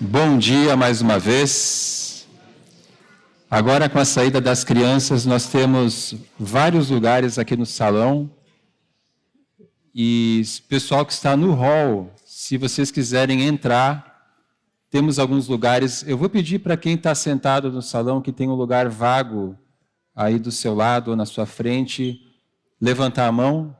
Bom dia mais uma vez. Agora, com a saída das crianças, nós temos vários lugares aqui no salão. E pessoal que está no hall, se vocês quiserem entrar, temos alguns lugares. Eu vou pedir para quem está sentado no salão, que tem um lugar vago aí do seu lado ou na sua frente, levantar a mão.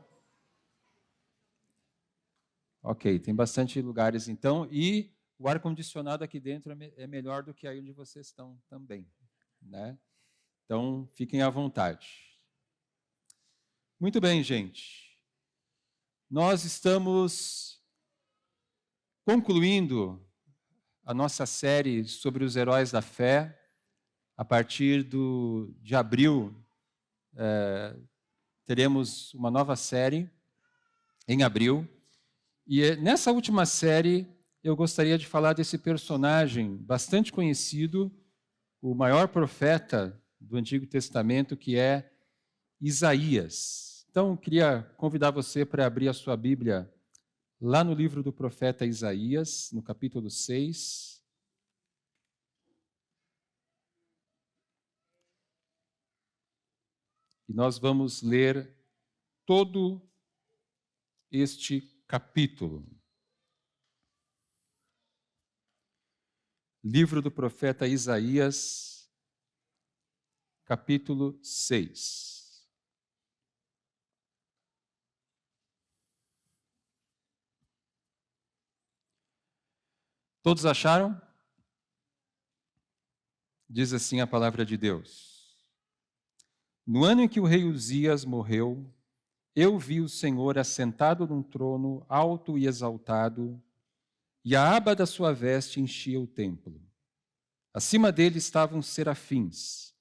Ok, tem bastante lugares então. E o ar-condicionado aqui dentro é melhor do que aí onde vocês estão também, né? Então, fiquem à vontade. Muito bem, gente. Nós estamos concluindo a nossa série sobre os heróis da fé. A partir de abril, teremos uma nova série em abril. E nessa última série, eu gostaria de falar desse personagem bastante conhecido, o maior profeta do Antigo Testamento, que é Isaías. Então, eu queria convidar você para abrir a sua Bíblia lá no livro do profeta Isaías, no capítulo 6. E nós vamos ler todo este capítulo. Livro do profeta Isaías, capítulo 6. Todos acharam? Diz assim a palavra de Deus. No ano em que o rei Uzias morreu, eu vi o Senhor assentado num trono alto e exaltado, e a aba da sua veste enchia o templo. Acima dele estavam serafins.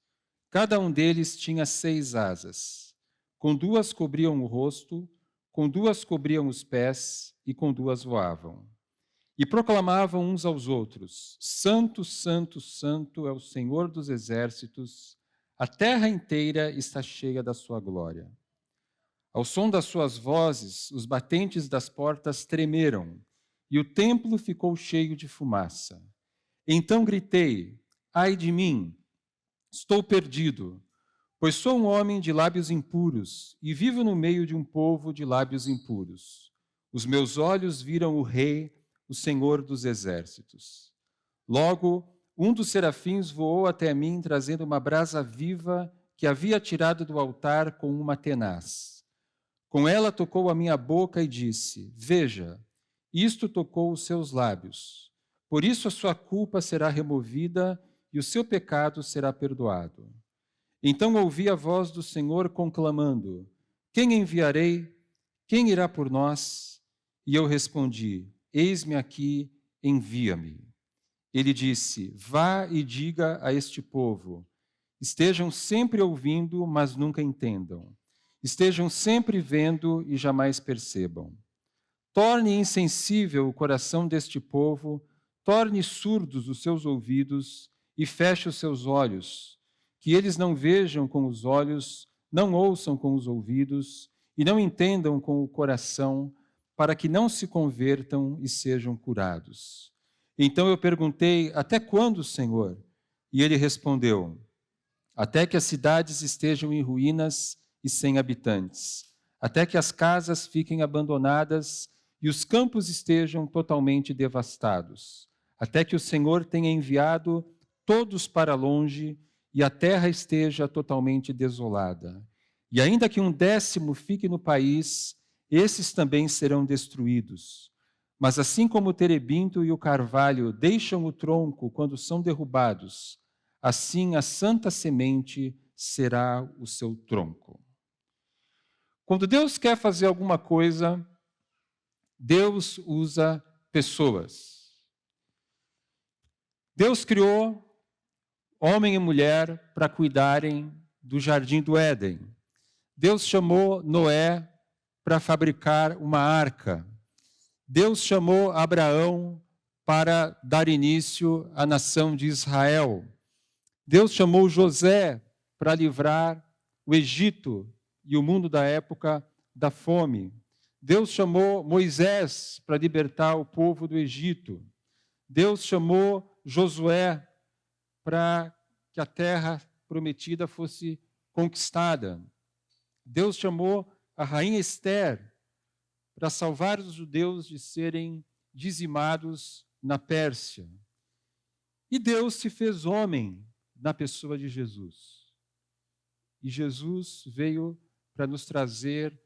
Cada um deles tinha 6 asas. Com 2 cobriam o rosto, com 2 cobriam os pés e com 2 voavam. E proclamavam uns aos outros: Santo, Santo, Santo é o Senhor dos exércitos, a terra inteira está cheia da sua glória. Ao som das suas vozes, os batentes das portas tremeram, e o templo ficou cheio de fumaça. Então gritei: Ai de mim, estou perdido, pois sou um homem de lábios impuros e vivo no meio de um povo de lábios impuros. Os meus olhos viram o Rei, o Senhor dos exércitos. Logo, um dos serafins voou até mim, trazendo uma brasa viva que havia tirado do altar com uma tenaz. Com ela tocou a minha boca e disse: Veja, isto tocou os seus lábios. Por isso a sua culpa será removida e o seu pecado será perdoado. Então ouvi a voz do Senhor conclamando: Quem enviarei? Quem irá por nós? E eu respondi: Eis-me aqui, envia-me. Ele disse: Vá e diga a este povo: estejam sempre ouvindo, mas nunca entendam. Estejam sempre vendo e jamais percebam. Torne insensível o coração deste povo, torne surdos os seus ouvidos e feche os seus olhos, que eles não vejam com os olhos, não ouçam com os ouvidos e não entendam com o coração, para que não se convertam e sejam curados. Então eu perguntei: até quando, Senhor? E ele respondeu: até que as cidades estejam em ruínas e sem habitantes, até que as casas fiquem abandonadas e os campos estejam totalmente devastados, até que o Senhor tenha enviado todos para longe e a terra esteja totalmente desolada. E ainda que 1/10 fique no país, esses também serão destruídos. Mas assim como o terebinto e o carvalho deixam o tronco quando são derrubados, assim a santa semente será o seu tronco. Quando Deus quer fazer alguma coisa, Deus usa pessoas. Deus criou homem e mulher para cuidarem do jardim do Éden. Deus chamou Noé para fabricar uma arca. Deus chamou Abraão para dar início à nação de Israel. Deus chamou José para livrar o Egito e o mundo da época da fome. Deus chamou Moisés para libertar o povo do Egito. Deus chamou Josué para que a terra prometida fosse conquistada. Deus chamou a rainha Ester para salvar os judeus de serem dizimados na Pérsia. E Deus se fez homem na pessoa de Jesus. E Jesus veio para nos trazer,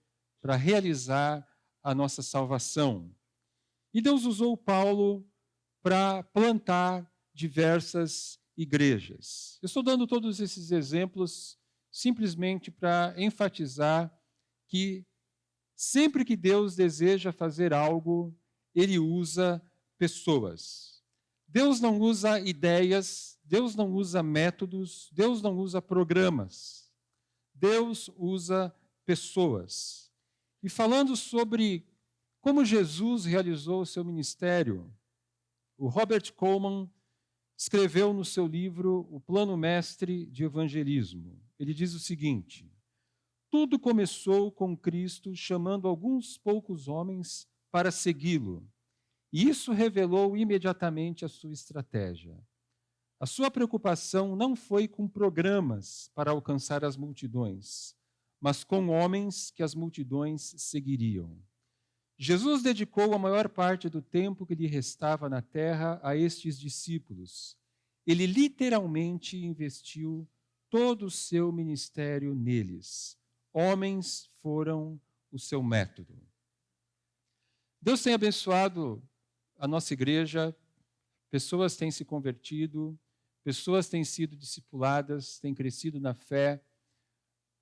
para realizar a nossa salvação. E Deus usou Paulo para plantar diversas igrejas. Eu estou dando todos esses exemplos simplesmente para enfatizar que sempre que Deus deseja fazer algo, Ele usa pessoas. Deus não usa ideias, Deus não usa métodos, Deus não usa programas. Deus usa pessoas. E falando sobre como Jesus realizou o seu ministério, o Robert Coleman escreveu no seu livro O Plano Mestre de Evangelismo. Ele diz o seguinte: tudo começou com Cristo chamando alguns poucos homens para segui-lo. E isso revelou imediatamente a sua estratégia. A sua preocupação não foi com programas para alcançar as multidões, mas com homens que as multidões seguiriam. Jesus dedicou a maior parte do tempo que lhe restava na terra a estes discípulos. Ele literalmente investiu todo o seu ministério neles. Homens foram o seu método. Deus tem abençoado a nossa igreja, pessoas têm se convertido, pessoas têm sido discipuladas, têm crescido na fé,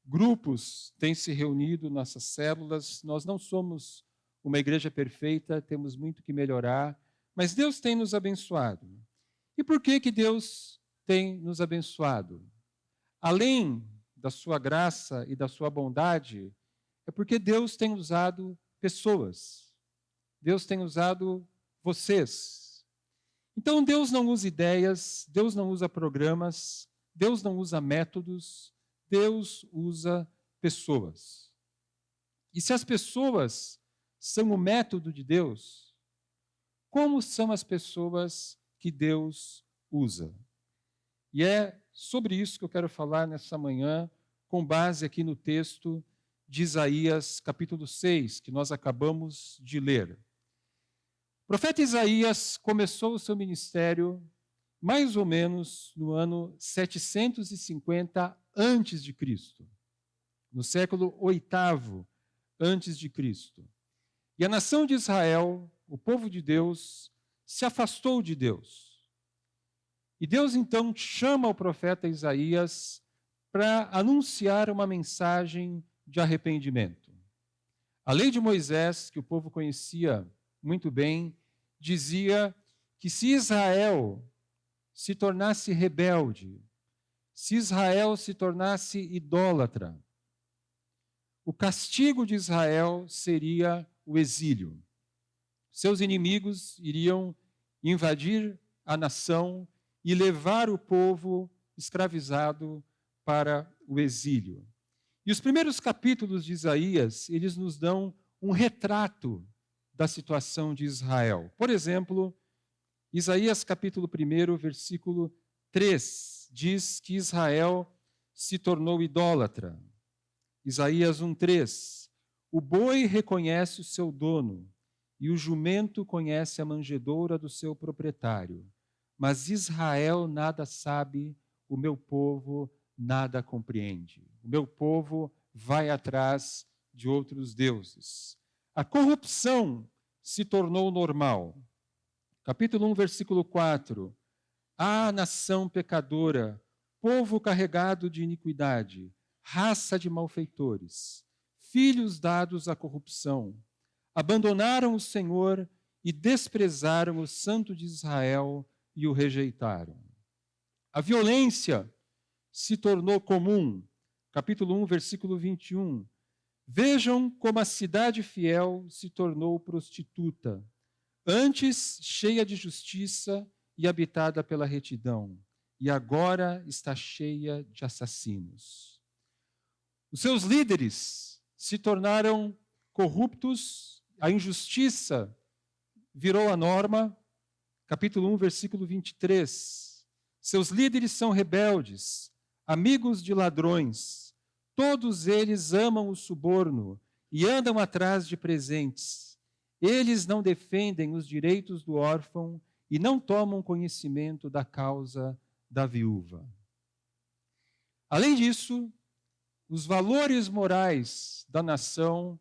grupos têm se reunido, nossas células. Nós não somos uma igreja perfeita, temos muito que melhorar, mas Deus tem nos abençoado. E por que Deus tem nos abençoado? Além da sua graça e da sua bondade, é porque Deus tem usado pessoas. Deus tem usado vocês. Então Deus não usa ideias, Deus não usa programas, Deus não usa métodos, Deus usa pessoas. E se as pessoas são o método de Deus, como são as pessoas que Deus usa? E é sobre isso que eu quero falar nessa manhã, com base aqui no texto de Isaías, capítulo 6, que nós acabamos de ler. O profeta Isaías começou o seu ministério mais ou menos no ano 750 antes de Cristo, no século VIII antes de Cristo. E a nação de Israel, o povo de Deus, se afastou de Deus. E Deus então chama o profeta Isaías para anunciar uma mensagem de arrependimento. A lei de Moisés, que o povo conhecia muito bem, dizia que se Israel se tornasse rebelde, se Israel se tornasse idólatra, o castigo de Israel seria o exílio. Seus inimigos iriam invadir a nação e levar o povo escravizado para o exílio. E os primeiros capítulos de Isaías, eles nos dão um retrato da situação de Israel. Por exemplo, Isaías capítulo 1, versículo 3, diz que Israel se tornou idólatra. Isaías 1:3, o boi reconhece o seu dono, e o jumento conhece a manjedoura do seu proprietário. Mas Israel nada sabe, o meu povo nada compreende. O meu povo vai atrás de outros deuses. A corrupção se tornou normal. Capítulo 1, versículo 4. Ah, nação pecadora, povo carregado de iniquidade, raça de malfeitores, filhos dados à corrupção, abandonaram o Senhor e desprezaram o Santo de Israel e o rejeitaram. A violência se tornou comum. Capítulo 1, versículo 21. Vejam como a cidade fiel se tornou prostituta, antes cheia de justiça e habitada pela retidão, e agora está cheia de assassinos. Os seus líderes se tornaram corruptos, a injustiça virou a norma, capítulo 1, versículo 23. Seus líderes são rebeldes, amigos de ladrões. Todos eles amam o suborno e andam atrás de presentes. Eles não defendem os direitos do órfão e não tomam conhecimento da causa da viúva. Além disso, os valores morais da nação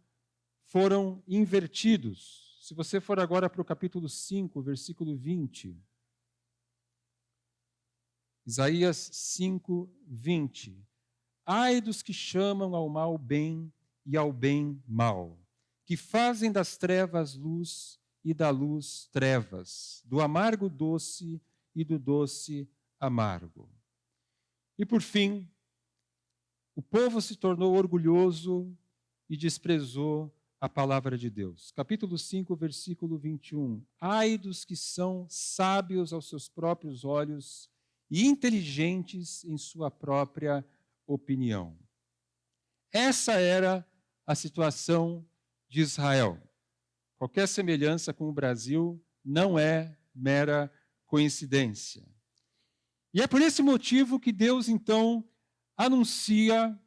foram invertidos. Se você for agora para o capítulo 5, versículo 20. Isaías 5, 20. Ai dos que chamam ao mal bem e ao bem mal, que fazem das trevas luz e da luz trevas, do amargo doce e do doce amargo. E por fim, o povo se tornou orgulhoso e desprezou a palavra de Deus. Capítulo 5, versículo 21. Ai dos que são sábios aos seus próprios olhos e inteligentes em sua própria opinião. Essa era a situação de Israel. Qualquer semelhança com o Brasil não é mera coincidência. E é por esse motivo que Deus, então, anuncia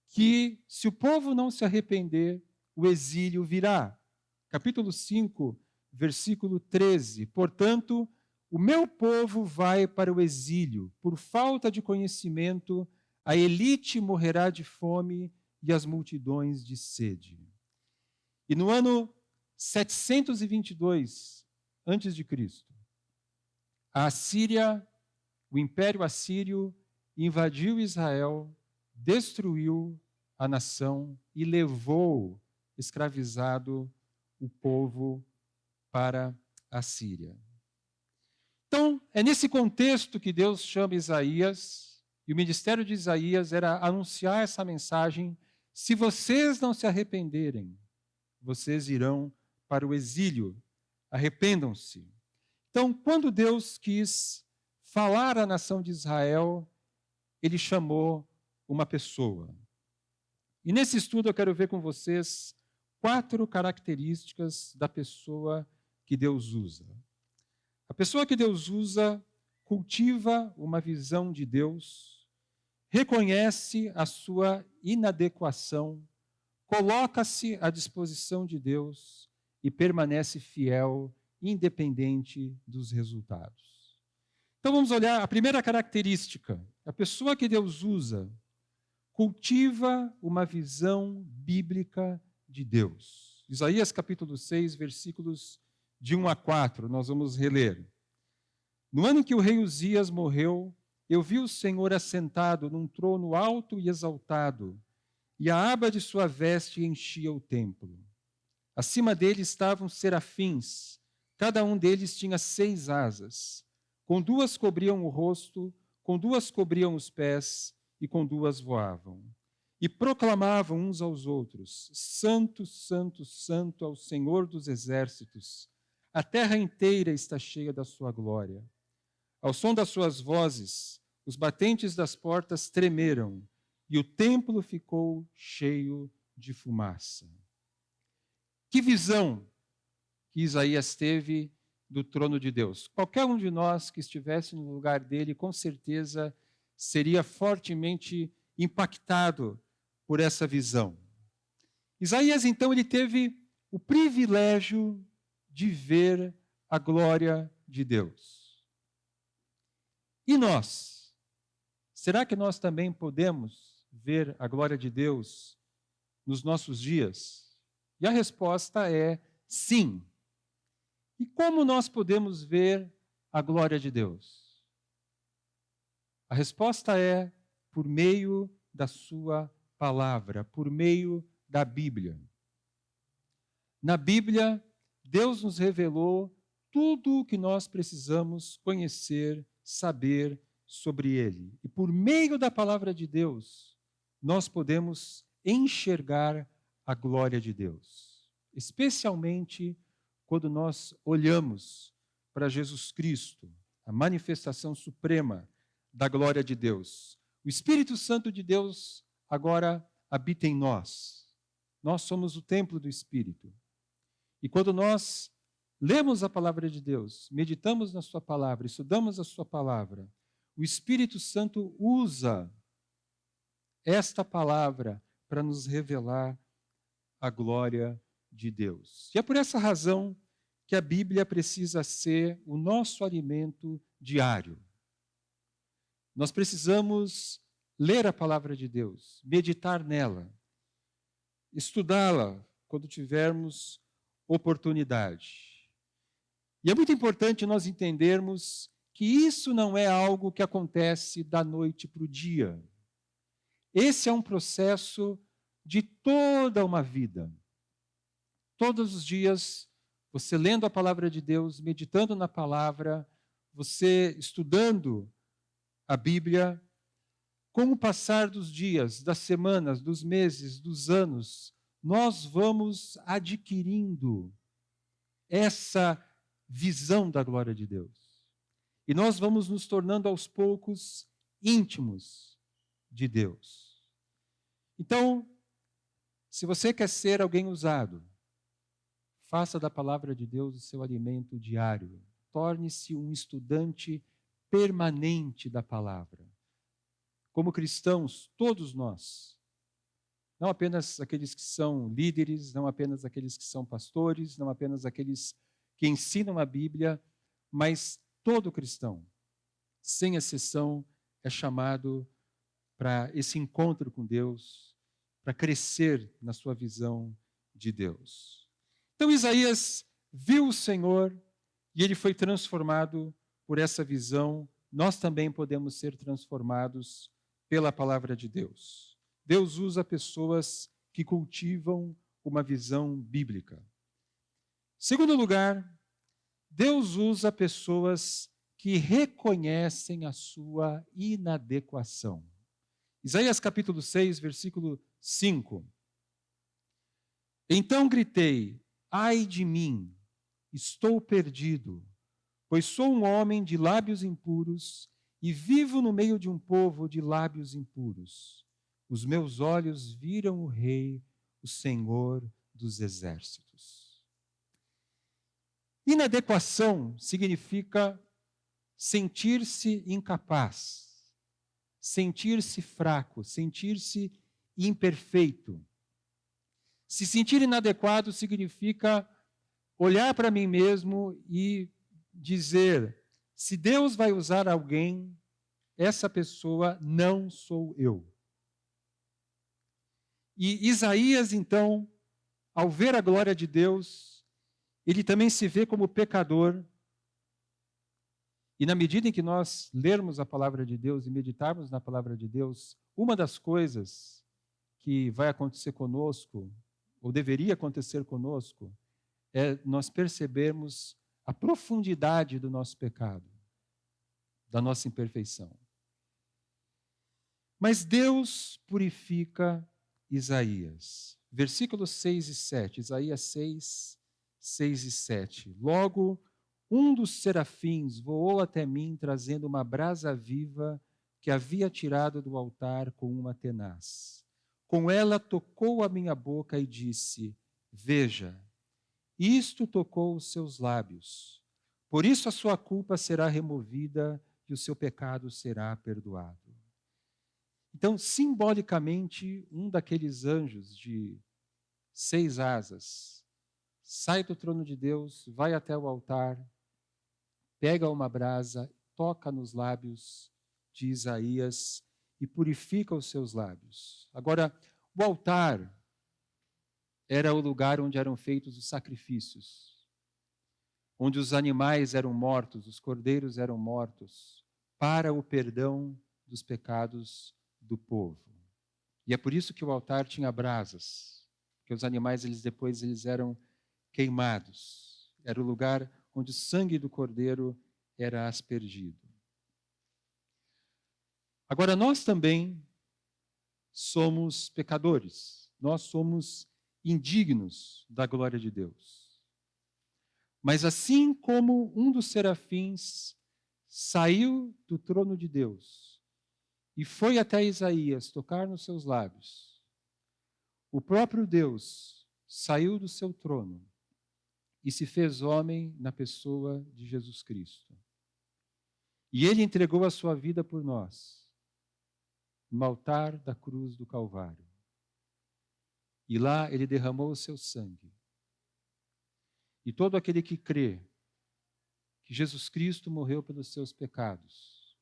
que, se o povo não se arrepender, o exílio virá. Capítulo 5, versículo 13. Portanto, o meu povo vai para o exílio. Por falta de conhecimento, a elite morrerá de fome e as multidões de sede. E no ano 722 a.C., a Assíria, o Império Assírio, invadiu Israel, destruiu a nação e levou escravizado o povo para a Síria. Então, é nesse contexto que Deus chama Isaías, e o ministério de Isaías era anunciar essa mensagem: se vocês não se arrependerem, vocês irão para o exílio, arrependam-se. Então, quando Deus quis falar à nação de Israel, ele chamou uma pessoa. E nesse estudo eu quero ver com vocês 4 características da pessoa que Deus usa. A pessoa que Deus usa cultiva uma visão de Deus, reconhece a sua inadequação, coloca-se à disposição de Deus e permanece fiel, independente dos resultados. Então vamos olhar a primeira característica. A pessoa que Deus usa cultiva uma visão bíblica de Deus. Isaías capítulo 6, versículos de 1 a 4, nós vamos reler. No ano em que o rei Uzias morreu, eu vi o Senhor assentado num trono alto e exaltado, e a aba de sua veste enchia o templo. Acima dele estavam serafins, cada um deles tinha 6 asas. Com 2 cobriam o rosto, com 2 cobriam os pés, e com 2 voavam. E proclamavam uns aos outros: Santo, Santo, Santo ao Senhor dos exércitos. A terra inteira está cheia da sua glória. Ao som das suas vozes, os batentes das portas tremeram, e o templo ficou cheio de fumaça. Que visão que Isaías teve do trono de Deus. Qualquer um de nós que estivesse no lugar dele, com certeza, seria fortemente impactado por essa visão. Isaías, então, ele teve o privilégio de ver a glória de Deus. E nós? Será que nós também podemos ver a glória de Deus nos nossos dias? E a resposta é sim. E como nós podemos ver a glória de Deus? A resposta é por meio da sua palavra, por meio da Bíblia. Na Bíblia, Deus nos revelou tudo o que nós precisamos conhecer, saber sobre Ele. E por meio da palavra de Deus, nós podemos enxergar a glória de Deus. Especialmente quando nós olhamos para Jesus Cristo, a manifestação suprema da glória de Deus. O Espírito Santo de Deus agora habita em nós. Nós somos o templo do Espírito. E quando nós lemos a palavra de Deus, meditamos na sua palavra, estudamos a sua palavra, o Espírito Santo usa esta palavra para nos revelar a glória de Deus. E é por essa razão que a Bíblia precisa ser o nosso alimento diário. Nós precisamos ler a palavra de Deus, meditar nela, estudá-la quando tivermos oportunidade. E é muito importante nós entendermos que isso não é algo que acontece da noite para o dia. Esse é um processo de toda uma vida. Todos os dias, você lendo a palavra de Deus, meditando na palavra, você estudando a Bíblia, com o passar dos dias, das semanas, dos meses, dos anos, nós vamos adquirindo essa visão da glória de Deus. E nós vamos nos tornando aos poucos íntimos de Deus. Então, se você quer ser alguém usado, faça da palavra de Deus o seu alimento diário. Torne-se um estudante permanente da palavra. Como cristãos, todos nós, não apenas aqueles que são líderes, não apenas aqueles que são pastores, não apenas aqueles que ensinam a Bíblia, mas todo cristão, sem exceção, é chamado para esse encontro com Deus, para crescer na sua visão de Deus. Então Isaías viu o Senhor e ele foi transformado por essa visão. Nós também podemos ser transformados pela palavra de Deus. Deus usa pessoas que cultivam uma visão bíblica. Segundo lugar, Deus usa pessoas que reconhecem a sua inadequação. Isaías capítulo 6, versículo 5. Então gritei: ai de mim, estou perdido, pois sou um homem de lábios impuros e vivo no meio de um povo de lábios impuros. Os meus olhos viram o Rei, o Senhor dos exércitos. Inadequação significa sentir-se incapaz, sentir-se fraco, sentir-se imperfeito. Se sentir inadequado significa olhar para mim mesmo e dizer: se Deus vai usar alguém, essa pessoa não sou eu. E Isaías, então, ao ver a glória de Deus, ele também se vê como pecador. E na medida em que nós lermos a palavra de Deus e meditarmos na palavra de Deus, uma das coisas que vai acontecer conosco, ou deveria acontecer conosco, é nós percebermos a profundidade do nosso pecado, da nossa imperfeição. Mas Deus purifica Isaías. Versículos 6 e 7, Isaías 6, 6 e 7. Logo, um dos serafins voou até mim, trazendo uma brasa viva que havia tirado do altar com uma tenaz. Com ela tocou a minha boca e disse: veja, isto tocou os seus lábios. Por isso a sua culpa será removida e o seu pecado será perdoado. Então, simbolicamente, um daqueles anjos de 6 asas sai do trono de Deus, vai até o altar, pega uma brasa, toca nos lábios de Isaías e purifica os seus lábios. Agora, o altar era o lugar onde eram feitos os sacrifícios, onde os animais eram mortos, os cordeiros eram mortos, para o perdão dos pecados do povo. E é por isso que o altar tinha brasas, porque os animais depois eram queimados. Era o lugar onde o sangue do cordeiro era aspergido. Agora, nós também somos pecadores. Nós somos indignos da glória de Deus. Mas assim como um dos serafins saiu do trono de Deus e foi até Isaías tocar nos seus lábios, o próprio Deus saiu do seu trono e se fez homem na pessoa de Jesus Cristo. E ele entregou a sua vida por nós, no altar da cruz do Calvário. E lá ele derramou o seu sangue. E todo aquele que crê que Jesus Cristo morreu pelos seus pecados,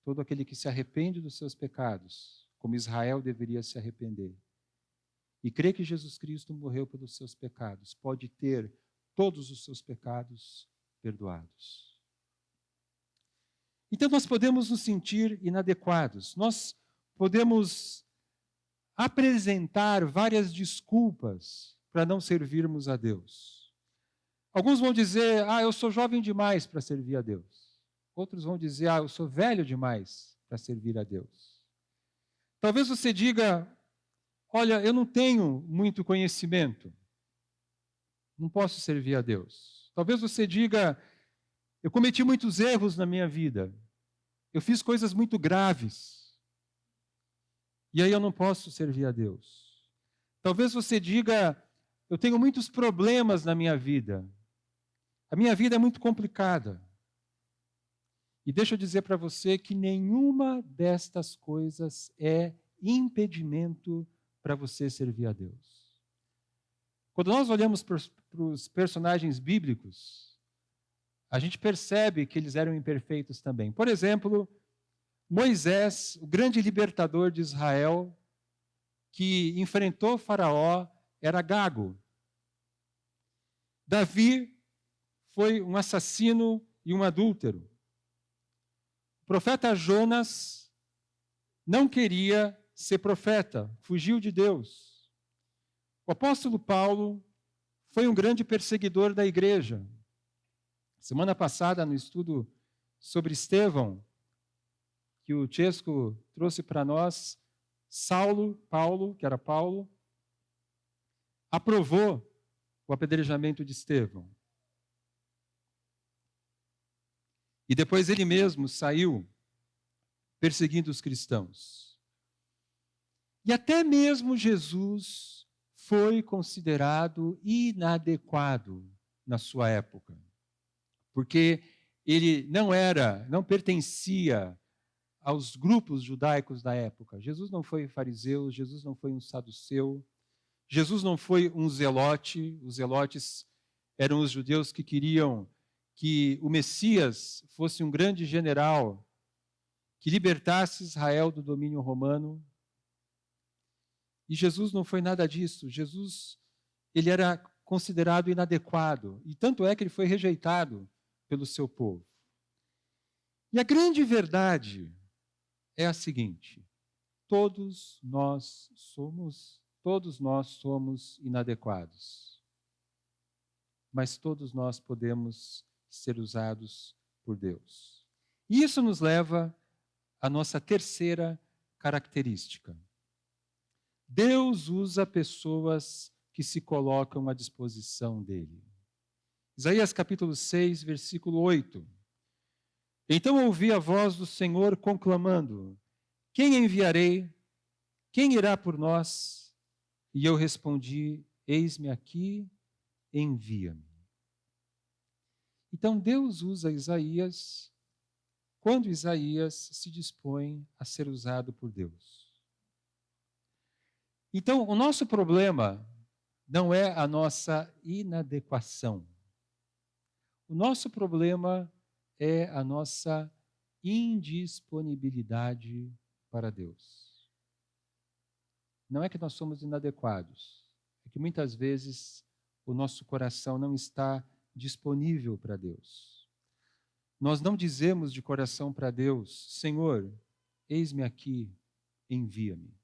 todo aquele que se arrepende dos seus pecados, como Israel deveria se arrepender, e crê que Jesus Cristo morreu pelos seus pecados, pode ter todos os seus pecados perdoados. Então nós podemos nos sentir inadequados, nós podemos apresentar várias desculpas para não servirmos a Deus. Alguns vão dizer, eu sou jovem demais para servir a Deus. Outros vão dizer, eu sou velho demais para servir a Deus. Talvez você diga, olha, eu não tenho muito conhecimento, não posso servir a Deus. Talvez você diga, eu cometi muitos erros na minha vida, eu fiz coisas muito graves, e aí eu não posso servir a Deus. Talvez você diga, eu tenho muitos problemas na minha vida, a minha vida é muito complicada. E deixa eu dizer para você que nenhuma destas coisas é impedimento para você servir a Deus. Quando nós olhamos para os personagens bíblicos, a gente percebe que eles eram imperfeitos também. Por exemplo, Moisés, o grande libertador de Israel, que enfrentou Faraó, era gago. Davi foi um assassino e um adúltero. O profeta Jonas não queria ser profeta, fugiu de Deus. O apóstolo Paulo foi um grande perseguidor da igreja. Semana passada, no estudo sobre Estevão, que o Chesco trouxe para nós, Paulo, que era Paulo, aprovou o apedrejamento de Estevão. E depois ele mesmo saiu perseguindo os cristãos. E até mesmo Jesus foi considerado inadequado na sua época, porque ele não pertencia aos grupos judaicos da época. Jesus não foi fariseu, Jesus não foi um saduceu, Jesus não foi um zelote. Os zelotes eram os judeus que queriam que o Messias fosse um grande general que libertasse Israel do domínio romano. E Jesus não foi nada disso. Jesus, ele era considerado inadequado. E tanto é que ele foi rejeitado pelo seu povo. E a grande verdade é a seguinte: todos nós somos inadequados. Mas todos nós podemos ser usados por Deus. E isso nos leva à nossa terceira característica. Deus usa pessoas que se colocam à disposição dele. Isaías capítulo 6, versículo 8. Então ouvi a voz do Senhor conclamando: quem enviarei? Quem irá por nós? E eu respondi: eis-me aqui, envia-me. Então Deus usa Isaías quando Isaías se dispõe a ser usado por Deus. Então, o nosso problema não é a nossa inadequação. O nosso problema é a nossa indisponibilidade para Deus. Não é que nós somos inadequados, é que muitas vezes o nosso coração não está disponível para Deus. Nós não dizemos de coração para Deus: Senhor, eis-me aqui, envia-me.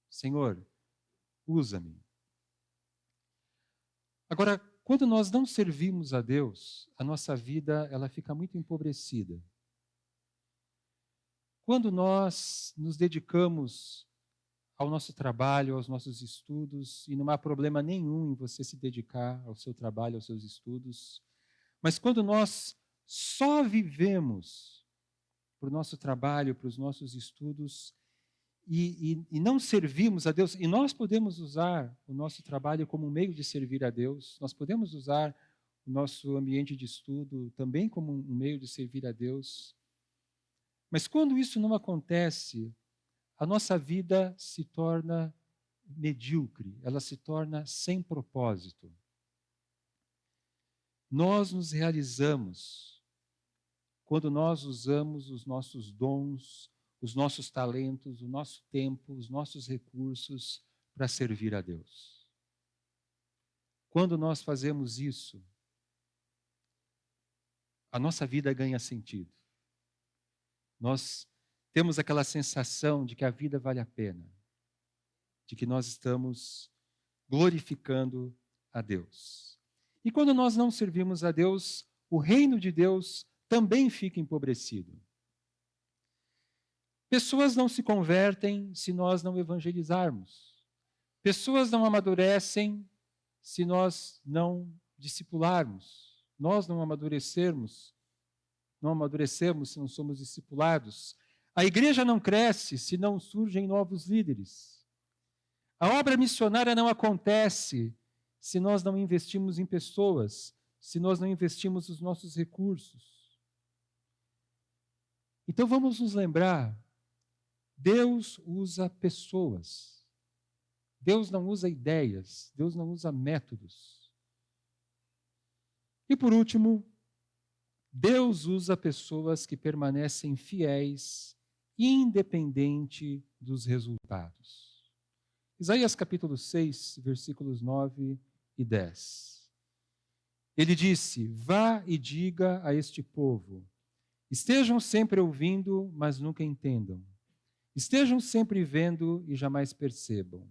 Senhor, usa-me. Agora, quando nós não servimos a Deus, a nossa vida ela fica muito empobrecida. Quando nós nos dedicamos ao nosso trabalho, aos nossos estudos, e não há problema nenhum em você se dedicar ao seu trabalho, aos seus estudos, mas quando nós só vivemos para o nosso trabalho, para os nossos estudos, e não servimos a Deus, e nós podemos usar o nosso trabalho como um meio de servir a Deus, nós podemos usar o nosso ambiente de estudo também como um meio de servir a Deus, mas quando isso não acontece, a nossa vida se torna medíocre, ela se torna sem propósito. Nós nos realizamos quando nós usamos os nossos dons, os nossos talentos, o nosso tempo, os nossos recursos para servir a Deus. Quando nós fazemos isso, a nossa vida ganha sentido. Nós temos aquela sensação de que a vida vale a pena, de que nós estamos glorificando a Deus. E quando nós não servimos a Deus, o reino de Deus também fica empobrecido. Pessoas não se convertem se nós não evangelizarmos. Pessoas não amadurecem se nós não discipularmos. Nós não amadurecemos se não somos discipulados. A igreja não cresce se não surgem novos líderes. A obra missionária não acontece se nós não investimos em pessoas, se nós não investimos os nossos recursos. Então vamos nos lembrar, Deus usa pessoas. Deus não usa ideias, Deus não usa métodos. E por último, Deus usa pessoas que permanecem fiéis, independente dos resultados. Isaías capítulo 6, versículos 9 e 10. Ele disse: vá e diga a este povo, estejam sempre ouvindo, mas nunca entendam. Estejam sempre vendo e jamais percebam.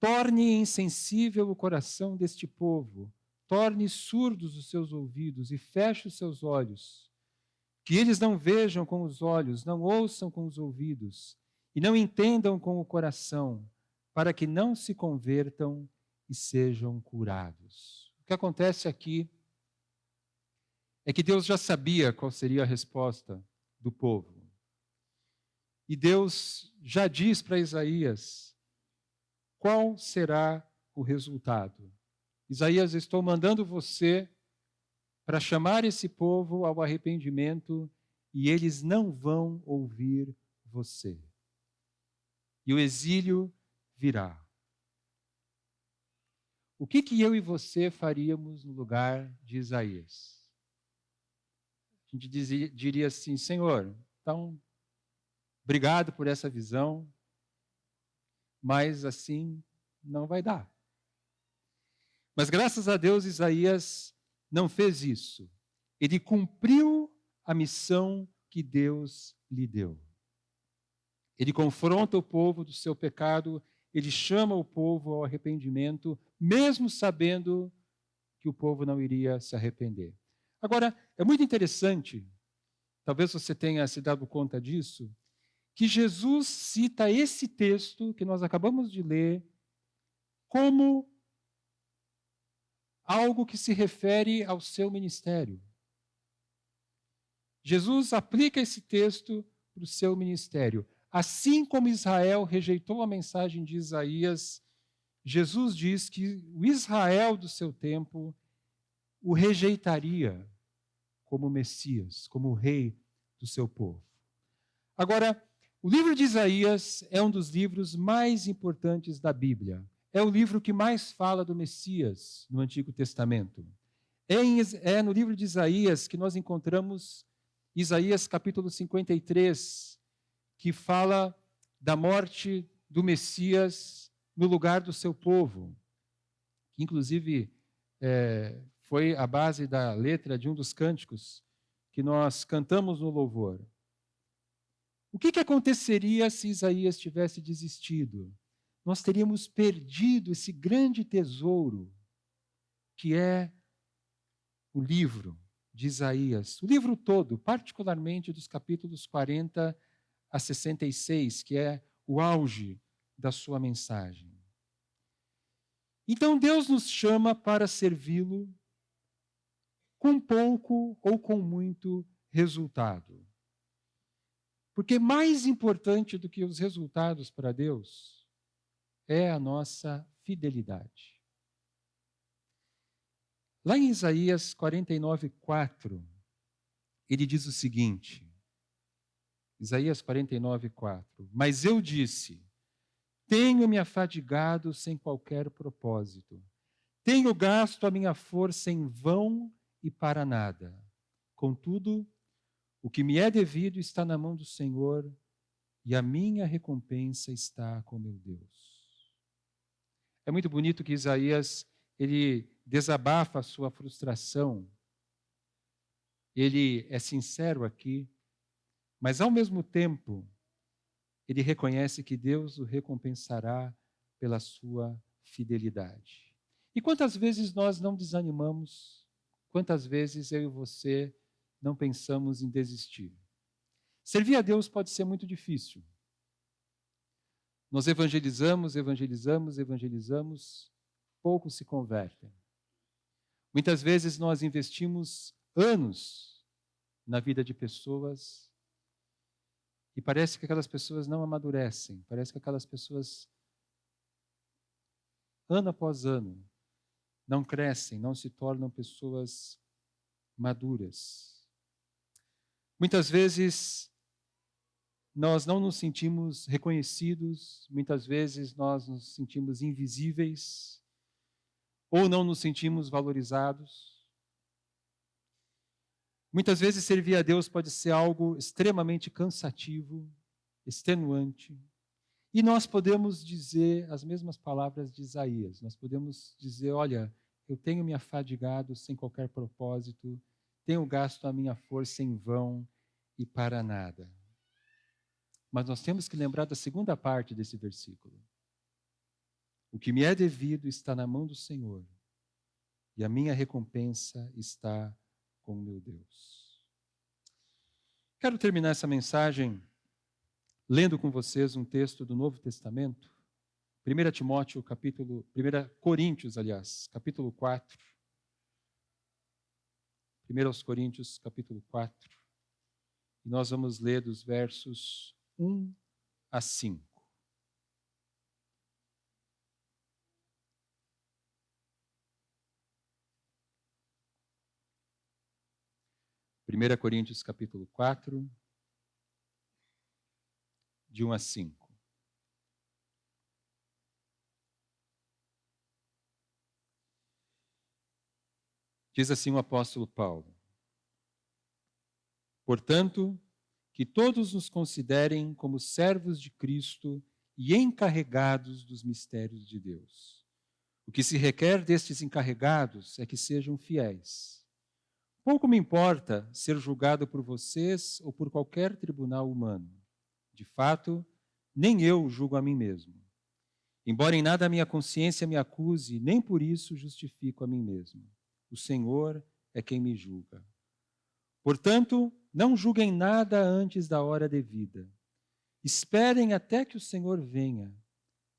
Torne insensível o coração deste povo, torne surdos os seus ouvidos e feche os seus olhos, que eles não vejam com os olhos, não ouçam com os ouvidos e não entendam com o coração, para que não se convertam e sejam curados. O que acontece aqui é que Deus já sabia qual seria a resposta do povo. E Deus já diz para Isaías qual será o resultado. Isaías, estou mandando você para chamar esse povo ao arrependimento e eles não vão ouvir você. E o exílio virá. O que eu e você faríamos no lugar de Isaías? A gente diria assim: Senhor, então, obrigado por essa visão, mas assim não vai dar. Mas graças a Deus, Isaías não fez isso. Ele cumpriu a missão que Deus lhe deu. Ele confronta o povo do seu pecado, ele chama o povo ao arrependimento, mesmo sabendo que o povo não iria se arrepender. Agora, é muito interessante, talvez você tenha se dado conta disso, que Jesus cita esse texto que nós acabamos de ler como algo que se refere ao seu ministério. Jesus aplica esse texto para o seu ministério. Assim como Israel rejeitou a mensagem de Isaías, Jesus diz que o Israel do seu tempo o rejeitaria como Messias, como o rei do seu povo. Agora, o livro de Isaías é um dos livros mais importantes da Bíblia. É o livro que mais fala do Messias no Antigo Testamento. É no livro de Isaías que nós encontramos Isaías capítulo 53, que fala da morte do Messias no lugar do seu povo. Que, inclusive, foi a base da letra de um dos cânticos que nós cantamos no louvor. O que aconteceria se Isaías tivesse desistido? Nós teríamos perdido esse grande tesouro que é o livro de Isaías, o livro todo, particularmente dos capítulos 40 a 66, que é o auge da sua mensagem. Então Deus nos chama para servi-lo com pouco ou com muito resultado. Porque mais importante do que os resultados para Deus é a nossa fidelidade. Lá em Isaías 49:4, ele diz o seguinte, Isaías 49:4, mas eu disse, tenho me afadigado sem qualquer propósito, tenho gasto a minha força em vão e para nada. Contudo, o que me é devido está na mão do Senhor, e a minha recompensa está com meu Deus. É muito bonito que Isaías, ele desabafa a sua frustração, ele é sincero aqui, mas ao mesmo tempo, ele reconhece que Deus o recompensará pela sua fidelidade. E quantas vezes nós não desanimamos, quantas vezes eu e você não pensamos em desistir? Servir a Deus pode ser muito difícil. Nós evangelizamos, poucos se convertem. Muitas vezes nós investimos anos na vida de pessoas e parece que aquelas pessoas não amadurecem, parece que aquelas pessoas, ano após ano, não crescem, não se tornam pessoas maduras. Muitas vezes nós não nos sentimos reconhecidos, muitas vezes nós nos sentimos invisíveis, ou não nos sentimos valorizados. Muitas vezes servir a Deus pode ser algo extremamente cansativo, extenuante, e nós podemos dizer as mesmas palavras de Isaías, nós podemos dizer, olha, eu tenho me afadigado sem qualquer propósito, tenho gasto a minha força em vão e para nada. Mas nós temos que lembrar da segunda parte desse versículo. O que me é devido está na mão do Senhor, e a minha recompensa está com o meu Deus. Quero terminar essa mensagem lendo com vocês um texto do Novo Testamento, 1 Coríntios, capítulo 4. 1 Coríntios, capítulo 4. E nós vamos ler dos versos 1 a 5. Primeira Coríntios, capítulo 4, de 1 a 5. Diz assim o apóstolo Paulo: portanto, que todos nos considerem como servos de Cristo e encarregados dos mistérios de Deus. O que se requer destes encarregados é que sejam fiéis. Pouco me importa ser julgado por vocês ou por qualquer tribunal humano. De fato, nem eu julgo a mim mesmo. Embora em nada a minha consciência me acuse, nem por isso justifico a mim mesmo. O Senhor é quem me julga. Portanto, não julguem nada antes da hora devida. Esperem até que o Senhor venha.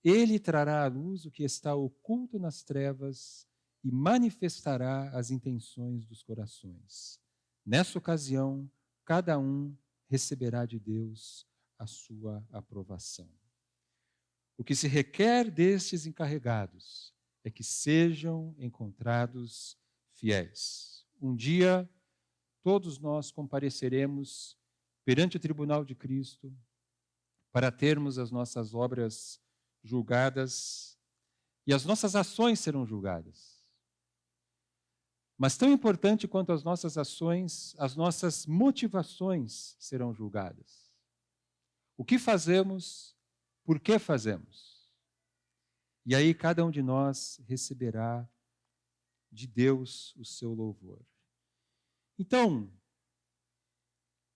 Ele trará à luz o que está oculto nas trevas e manifestará as intenções dos corações. Nessa ocasião, cada um receberá de Deus a sua aprovação. O que se requer destes encarregados é que sejam encontrados fiéis. Um dia, todos nós compareceremos perante o tribunal de Cristo para termos as nossas obras julgadas e as nossas ações serão julgadas. Mas tão importante quanto as nossas ações, as nossas motivações serão julgadas. O que fazemos, por que fazemos? E aí cada um de nós receberá de Deus o seu louvor. Então,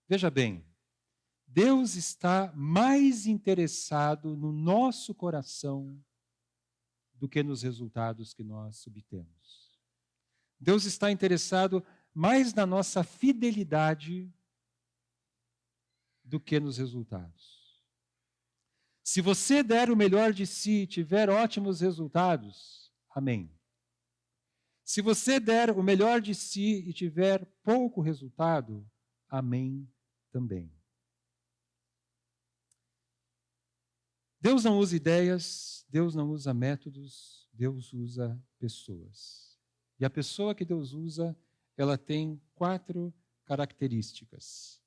veja bem, Deus está mais interessado no nosso coração do que nos resultados que nós obtemos. Deus está interessado mais na nossa fidelidade do que nos resultados. Se você der o melhor de si e tiver ótimos resultados, amém. Se você der o melhor de si e tiver pouco resultado, amém também. Deus não usa ideias, Deus não usa métodos, Deus usa pessoas. E a pessoa que Deus usa, ela tem 4 características.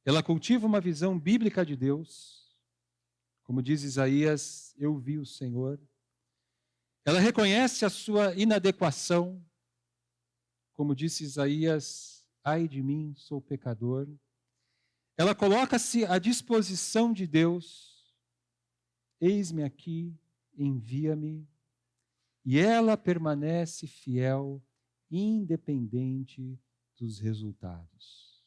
Ela cultiva uma visão bíblica de Deus, como diz Isaías, eu vi o Senhor. Ela reconhece a sua inadequação, como disse Isaías, ai de mim, sou pecador. Ela coloca-se à disposição de Deus, eis-me aqui, envia-me. E ela permanece fiel, independente dos resultados.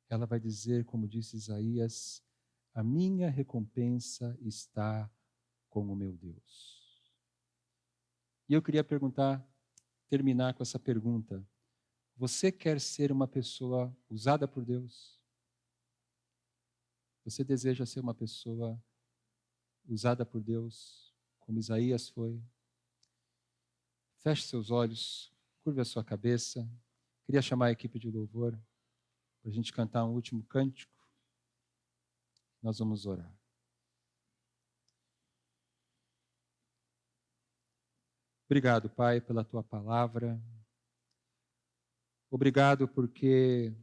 Ela vai dizer, como disse Isaías, a minha recompensa está com o meu Deus. E eu queria terminar com essa pergunta. Você quer ser uma pessoa usada por Deus? Você deseja ser uma pessoa usada por Deus, como Isaías foi? Feche seus olhos, curve a sua cabeça. Queria chamar a equipe de louvor para a gente cantar um último cântico. Nós vamos orar. Obrigado, Pai, pela Tua palavra. Obrigado porque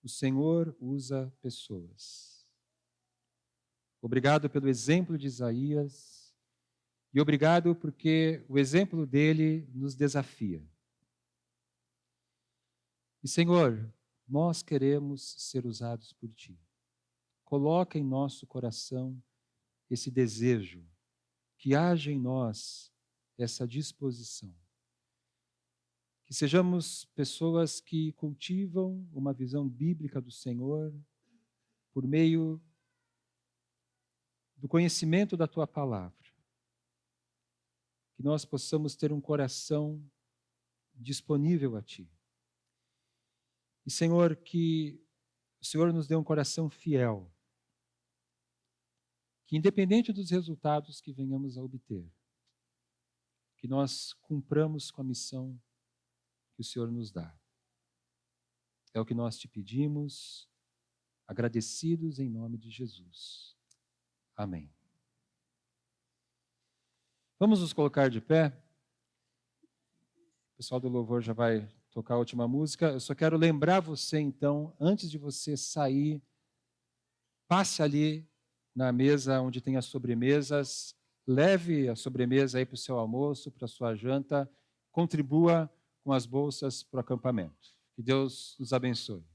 o Senhor usa pessoas. Obrigado pelo exemplo de Isaías e obrigado porque o exemplo dele nos desafia. E, Senhor, nós queremos ser usados por Ti. Coloca em nosso coração esse desejo, que haja em nós essa disposição. Que sejamos pessoas que cultivam uma visão bíblica do Senhor por meio do conhecimento da Tua palavra. Que nós possamos ter um coração disponível a Ti. E, Senhor, que o Senhor nos dê um coração fiel, que independente dos resultados que venhamos a obter, que nós cumpramos com a missão que o Senhor nos dá. É o que nós te pedimos, agradecidos em nome de Jesus. Amém. Vamos nos colocar de pé. O pessoal do louvor já vai tocar a última música. Eu só quero lembrar você, então, antes de você sair, passe ali na mesa onde tem as sobremesas, leve a sobremesa aí para o seu almoço, para a sua janta, contribua com as bolsas para o acampamento. Que Deus nos abençoe.